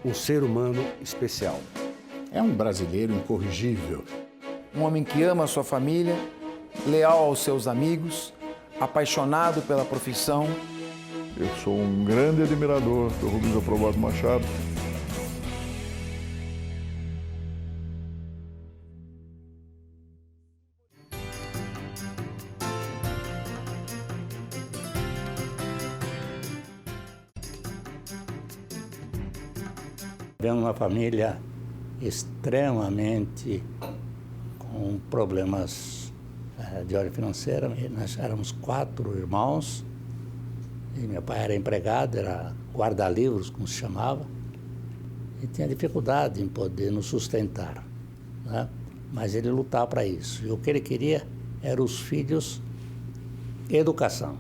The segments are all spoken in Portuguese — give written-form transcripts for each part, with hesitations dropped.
um ser humano especial. É um brasileiro incorrigível. Um homem que ama a sua família, leal aos seus amigos, apaixonado pela profissão. Eu sou um grande admirador do Rubens Aprobato Machado. Vendo uma família extremamente com problemas de ordem financeira. Nós éramos 4 irmãos e meu pai era empregado, era guarda-livros, como se chamava, e tinha dificuldade em poder nos sustentar, né? Mas ele lutava para isso. E o que ele queria era os filhos, educação.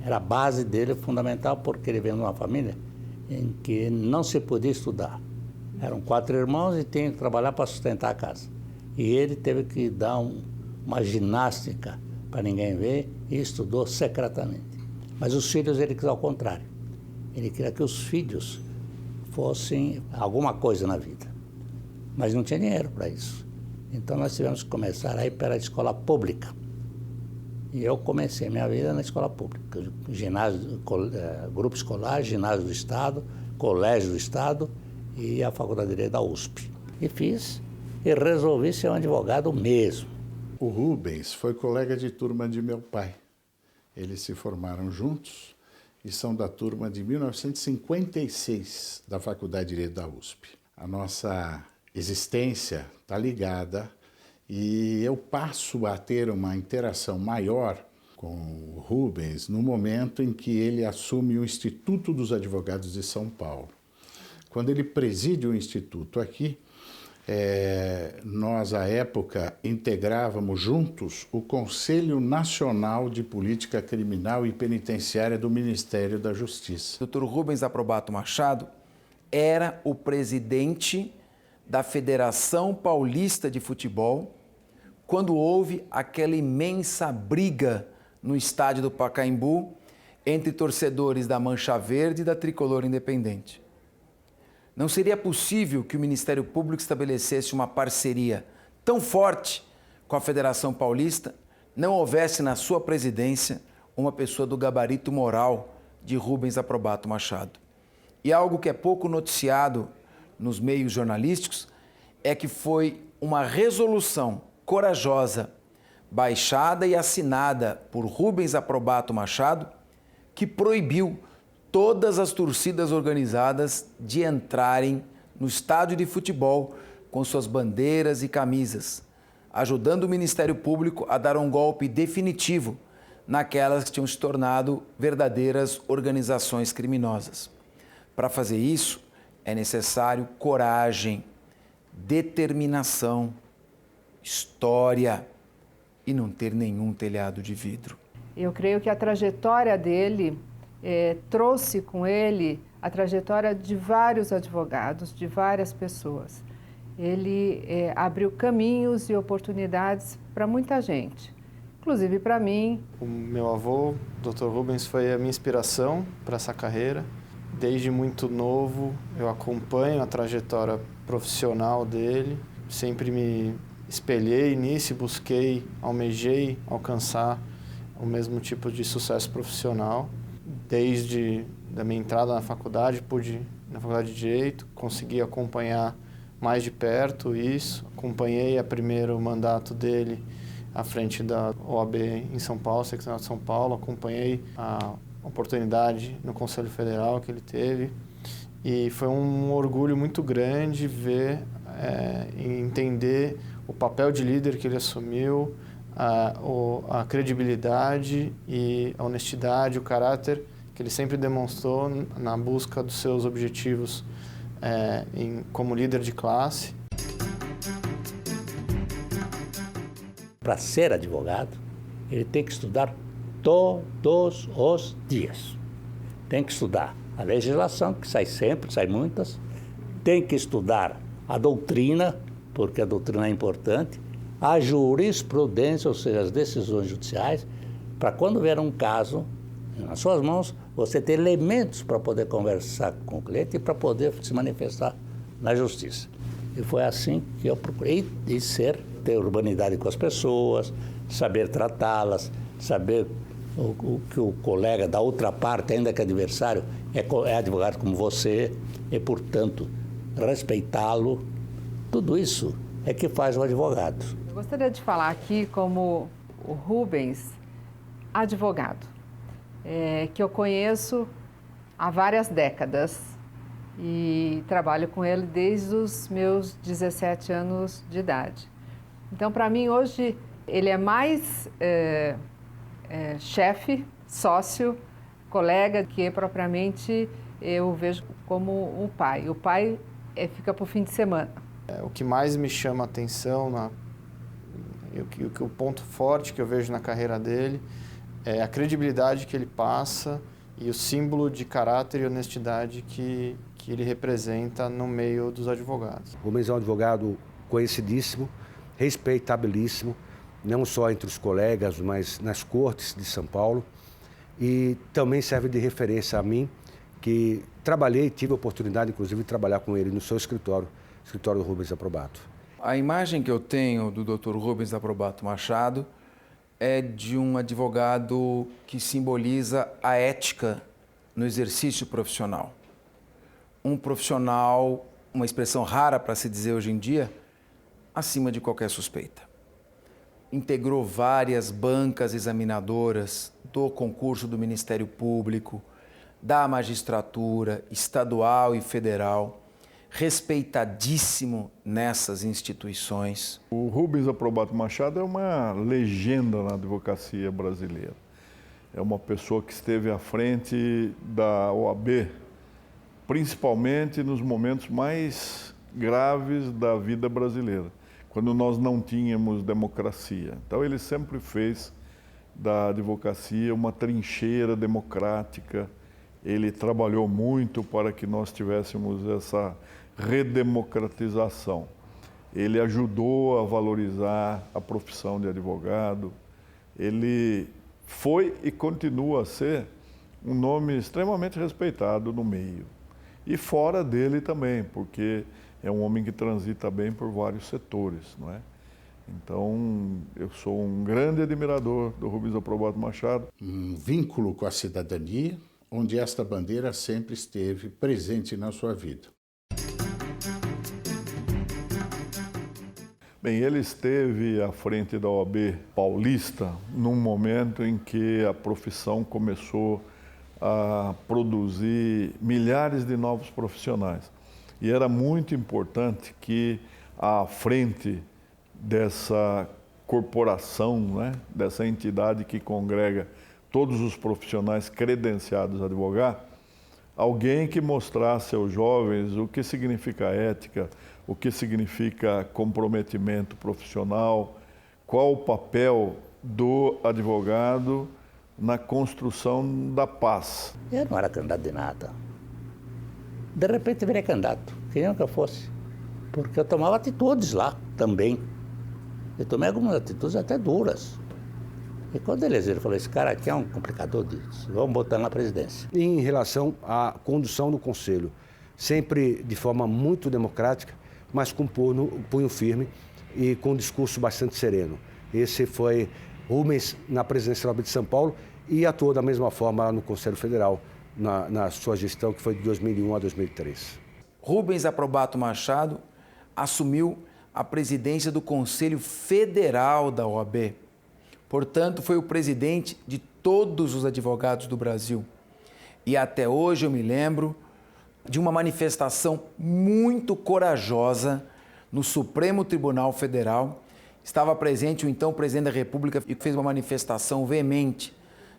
Era a base dele, fundamental, porque ele veio de uma família em que não se podia estudar. Eram 4 irmãos e tinham que trabalhar para sustentar a casa. E ele teve que dar uma ginástica para ninguém ver e estudou secretamente. Mas os filhos ele quis ao contrário. Ele queria que os filhos fossem alguma coisa na vida. Mas não tinha dinheiro para isso. Então nós tivemos que começar a ir para a escola pública. E eu comecei minha vida na escola pública. Ginásio, grupo escolar, ginásio do Estado, colégio do Estado e a Faculdade de Direito da USP. E fiz e resolvi ser um advogado mesmo. O Rubens foi colega de turma de meu pai. Eles se formaram juntos e são da turma de 1956 da Faculdade de Direito da USP. A nossa existência está ligada e eu passo a ter uma interação maior com o Rubens no momento em que ele assume o Instituto dos Advogados de São Paulo. Quando ele preside o Instituto aqui, nós, à época, integrávamos juntos o Conselho Nacional de Política Criminal e Penitenciária do Ministério da Justiça. O Dr. Rubens Aprobato Machado era o presidente da Federação Paulista de Futebol quando houve aquela imensa briga no estádio do Pacaembu entre torcedores da Mancha Verde e da Tricolor Independente. Não seria possível que o Ministério Público estabelecesse uma parceria tão forte com a Federação Paulista, não houvesse na sua presidência uma pessoa do gabarito moral de Rubens Aprobato Machado. E algo que é pouco noticiado nos meios jornalísticos é que foi uma resolução corajosa, baixada e assinada por Rubens Aprobato Machado, que proibiu todas as torcidas organizadas de entrarem no estádio de futebol com suas bandeiras e camisas, ajudando o Ministério Público a dar um golpe definitivo naquelas que tinham se tornado verdadeiras organizações criminosas. Para fazer isso, é necessário coragem, determinação, história e não ter nenhum telhado de vidro. Eu creio que a trajetória dele trouxe com ele a trajetória de vários advogados, de várias pessoas. Ele abriu caminhos e oportunidades para muita gente, inclusive para mim. O meu avô, Dr. Rubens, foi a minha inspiração para essa carreira. Desde muito novo, eu acompanho a trajetória profissional dele, sempre me espelhei nisso, almejei alcançar o mesmo tipo de sucesso profissional. Desde a minha entrada na faculdade, na Faculdade de Direito, consegui acompanhar mais de perto isso. Acompanhei o primeiro mandato dele à frente da OAB em São Paulo, Secretaria de São Paulo. Acompanhei a oportunidade no Conselho Federal que ele teve. E foi um orgulho muito grande ver e entender o papel de líder que ele assumiu, a credibilidade e a honestidade, o caráter que ele sempre demonstrou na busca dos seus objetivos como líder de classe. Para ser advogado, ele tem que estudar todos os dias. Tem que estudar a legislação, que sai sempre, sai muitas. Tem que estudar a doutrina, porque a doutrina é importante. A jurisprudência, ou seja, as decisões judiciais, para quando vier um caso nas suas mãos, você ter elementos para poder conversar com o cliente e para poder se manifestar na justiça. E foi assim que eu procurei ter urbanidade com as pessoas, saber tratá-las, saber o que o colega da outra parte, ainda que adversário, é advogado como você, e, portanto, respeitá-lo. Tudo isso é que faz o advogado. Eu gostaria de falar aqui como o Rubens, advogado, que eu conheço há várias décadas e trabalho com ele desde os meus 17 anos de idade. Então, para mim, hoje, ele é mais chefe, sócio, colega, que propriamente eu vejo como um pai. O pai fica para o fim de semana. O que mais me chama a atenção, o ponto forte que eu vejo na carreira dele, é a credibilidade que ele passa e o símbolo de caráter e honestidade que ele representa no meio dos advogados. Rubens é um advogado conhecidíssimo, respeitabilíssimo, não só entre os colegas, mas nas cortes de São Paulo. E também serve de referência a mim, que tive a oportunidade, inclusive, de trabalhar com ele no seu escritório Rubens Aprobato. A imagem que eu tenho do Dr. Rubens Aprobato Machado é de um advogado que simboliza a ética no exercício profissional. Um profissional, uma expressão rara para se dizer hoje em dia, acima de qualquer suspeita. Integrou várias bancas examinadoras do concurso do Ministério Público, da magistratura estadual e federal, respeitadíssimo nessas instituições. O Rubens Aprobato Machado é uma legenda na advocacia brasileira. É uma pessoa que esteve à frente da OAB, principalmente nos momentos mais graves da vida brasileira, quando nós não tínhamos democracia. Então ele sempre fez da advocacia uma trincheira democrática. Ele trabalhou muito para que nós tivéssemos essa redemocratização. Ele ajudou a valorizar a profissão de advogado. Ele foi e continua a ser um nome extremamente respeitado no meio. E fora dele também, porque é um homem que transita bem por vários setores, não é? Então, eu sou um grande admirador do Rubens Aprobato Machado. Um vínculo com a cidadania, onde esta bandeira sempre esteve presente na sua vida. Bem, ele esteve à frente da OAB Paulista num momento em que a profissão começou a produzir milhares de novos profissionais. E era muito importante que à frente dessa corporação, né, dessa entidade que congrega todos os profissionais credenciados a advogar, alguém que mostrasse aos jovens o que significa ética, o que significa comprometimento profissional, qual o papel do advogado na construção da paz. Eu não era candidato de nada. De repente virei candidato, queriam que eu fosse, porque eu tomava atitudes lá também. Eu tomei algumas atitudes até duras. E quando eles viram, falou, esse cara aqui é um complicador disso, vamos botar na presidência. Em relação à condução do Conselho, sempre de forma muito democrática, mas com punho firme e com um discurso bastante sereno. Esse foi Rubens na presidência da OAB de São Paulo e atuou da mesma forma lá no Conselho Federal, na sua gestão, que foi de 2001 a 2003. Rubens Aprobato Machado assumiu a presidência do Conselho Federal da OAB. Portanto, foi o presidente de todos os advogados do Brasil. E até hoje eu me lembro de uma manifestação muito corajosa no Supremo Tribunal Federal. Estava presente o então presidente da República e fez uma manifestação veemente,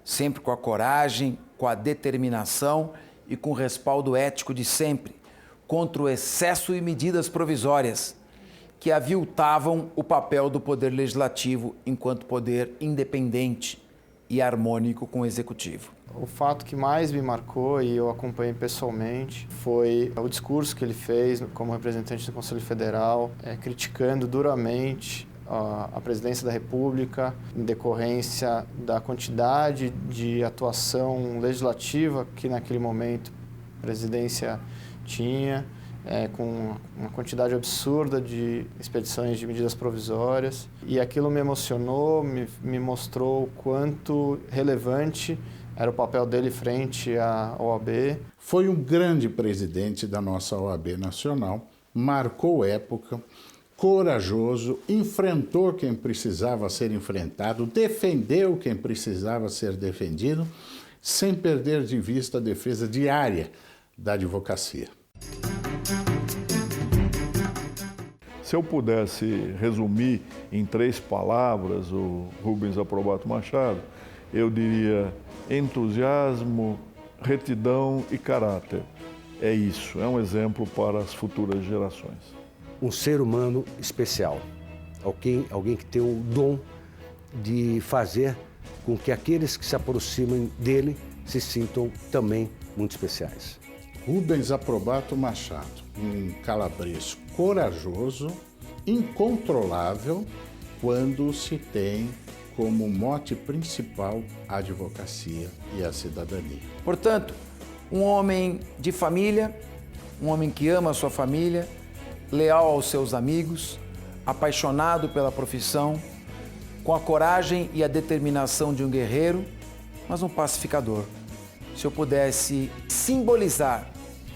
sempre com a coragem, com a determinação e com o respaldo ético de sempre, contra o excesso e medidas provisórias que aviltavam o papel do Poder Legislativo enquanto poder independente e harmônico com o Executivo. O fato que mais me marcou, e eu acompanhei pessoalmente, foi o discurso que ele fez como representante do Conselho Federal, criticando duramente a presidência da República, em decorrência da quantidade de atuação legislativa que naquele momento a presidência tinha, com uma quantidade absurda de expedições de medidas provisórias. E aquilo me emocionou, me mostrou o quanto relevante era o papel dele frente à OAB. Foi um grande presidente da nossa OAB nacional, marcou época, corajoso, enfrentou quem precisava ser enfrentado, defendeu quem precisava ser defendido, sem perder de vista a defesa diária da advocacia. Se eu pudesse resumir em 3 palavras o Rubens Aprobato Machado, eu diria entusiasmo, retidão e caráter. É isso, é um exemplo para as futuras gerações. Um ser humano especial, alguém que tem o dom de fazer com que aqueles que se aproximem dele se sintam também muito especiais. Rubens Aprobato Machado, um calabres corajoso, incontrolável, quando se tem como mote principal a advocacia e a cidadania. Portanto, um homem de família, um homem que ama a sua família, leal aos seus amigos, apaixonado pela profissão, com a coragem e a determinação de um guerreiro, mas um pacificador. Se eu pudesse simbolizar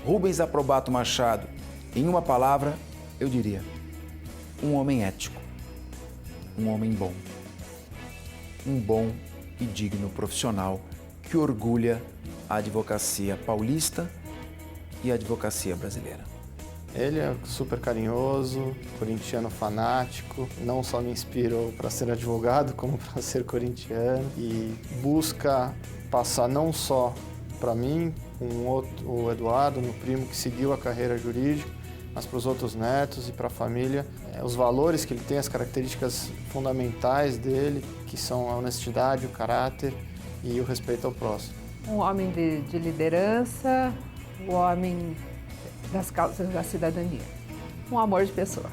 Rubens Aprobato Machado em uma palavra, eu diria: um homem ético, um homem bom, um bom e digno profissional que orgulha a advocacia paulista e a advocacia brasileira. Ele é super carinhoso, corintiano fanático, não só me inspirou para ser advogado, como para ser corintiano, e busca passar não só para mim, o Eduardo, meu primo, que seguiu a carreira jurídica, mas para os outros netos e para a família, os valores que ele tem, as características fundamentais dele, que são a honestidade, o caráter e o respeito ao próximo. Um homem de liderança, um homem das causas da cidadania. Um amor de pessoa.